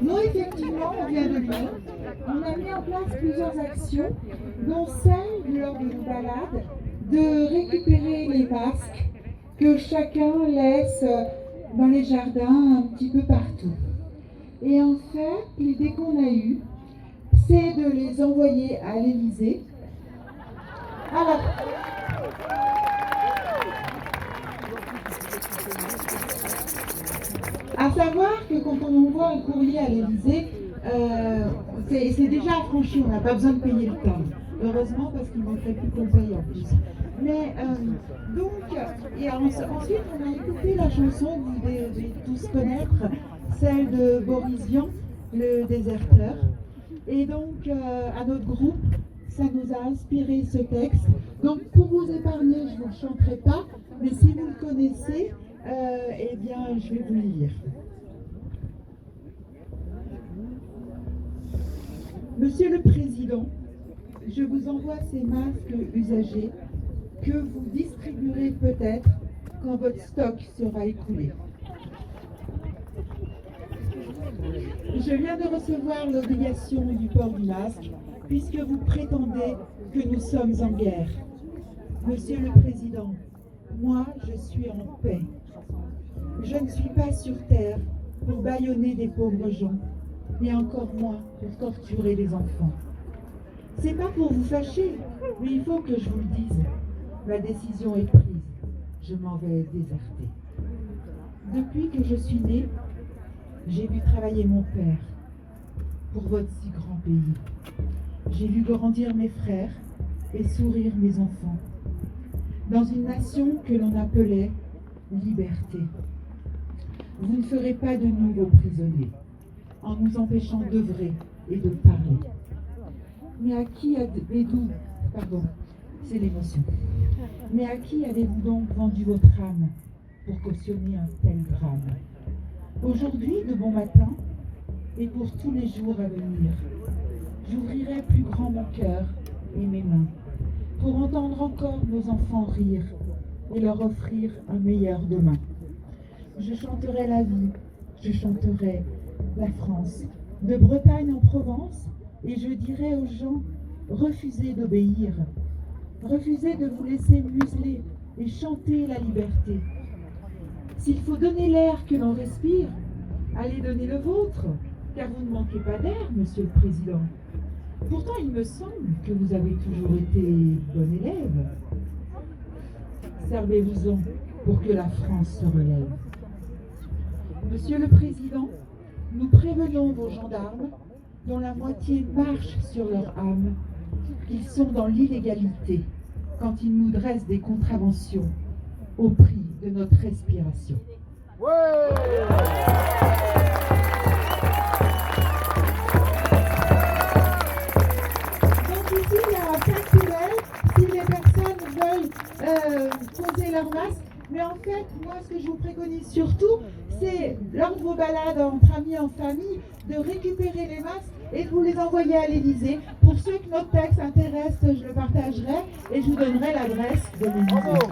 Nous, effectivement, on vient de Lyon. On a mis en place plusieurs actions, dont celle, lors de nos balades, de récupérer les masques que chacun laisse dans les jardins un petit peu partout. Et en fait, l'idée qu'on a eue, c'est de les envoyer à l'Élysée. Alors, à savoir que quand on envoie un courrier à l'Élysée, c'est déjà affranchi, on n'a pas besoin de payer le timbre. Heureusement, parce qu'il ne manquerait plus qu'on paye en plus. Mais donc, et ensuite on a écouté la chanson que vous devez tous connaître, celle de Boris Vian, Le Déserteur. Et donc, à notre groupe, ça nous a inspiré ce texte. Donc, pour vous épargner, je ne vous le chanterai pas, mais si vous le connaissez, eh bien, je vais vous le lire. Monsieur le Président, je vous envoie ces masques usagés que vous distribuerez peut-être quand votre stock sera écoulé. Je viens de recevoir l'obligation du port du masque puisque vous prétendez que nous sommes en guerre. Monsieur le Président, moi je suis en paix. Je ne suis pas sur terre pour bâillonner des pauvres gens, et encore moins pour torturer des enfants. C'est pas pour vous fâcher, mais il faut que je vous le dise. Ma décision est prise. Je m'en vais déserter. Depuis que je suis née, j'ai vu travailler mon père pour votre si grand pays. J'ai vu grandir mes frères et sourire mes enfants dans une nation que l'on appelait liberté. Vous ne ferez pas de nous vos prisonniers en nous empêchant d'œuvrer et de parler. Mais à qui avez-vous, pardon, c'est l'émotion. Mais à qui avez-vous donc vendu votre âme pour cautionner un tel drame? Aujourd'hui, de bon matin, et pour tous les jours à venir, j'ouvrirai plus grand mon cœur et mes mains pour entendre encore nos enfants rire et leur offrir un meilleur demain. Je chanterai la vie, je chanterai la France, de Bretagne en Provence, et je dirai aux gens, refusez d'obéir, refusez de vous laisser museler et chanter la liberté. S'il faut donner l'air que l'on respire, allez donner le vôtre, car vous ne manquez pas d'air, Monsieur le Président. Pourtant, il me semble que vous avez toujours été bon élève. Servez-vous-en pour que la France se relève. Monsieur le Président, nous prévenons vos gendarmes, dont la moitié marche sur leur âme, qu'ils sont dans l'illégalité quand ils nous dressent des contraventions au prix de notre respiration. Ouais. Donc ici, il y a 5 poubelles si les personnes veulent poser leur masque. Mais en fait, moi, ce que je vous préconise surtout, c'est, lors de vos balades entre amis, en famille, de récupérer les masques et de vous les envoyer à l'Élysée. Pour ceux que notre texte intéresse, je le partagerai et je vous donnerai l'adresse de l'Élysée.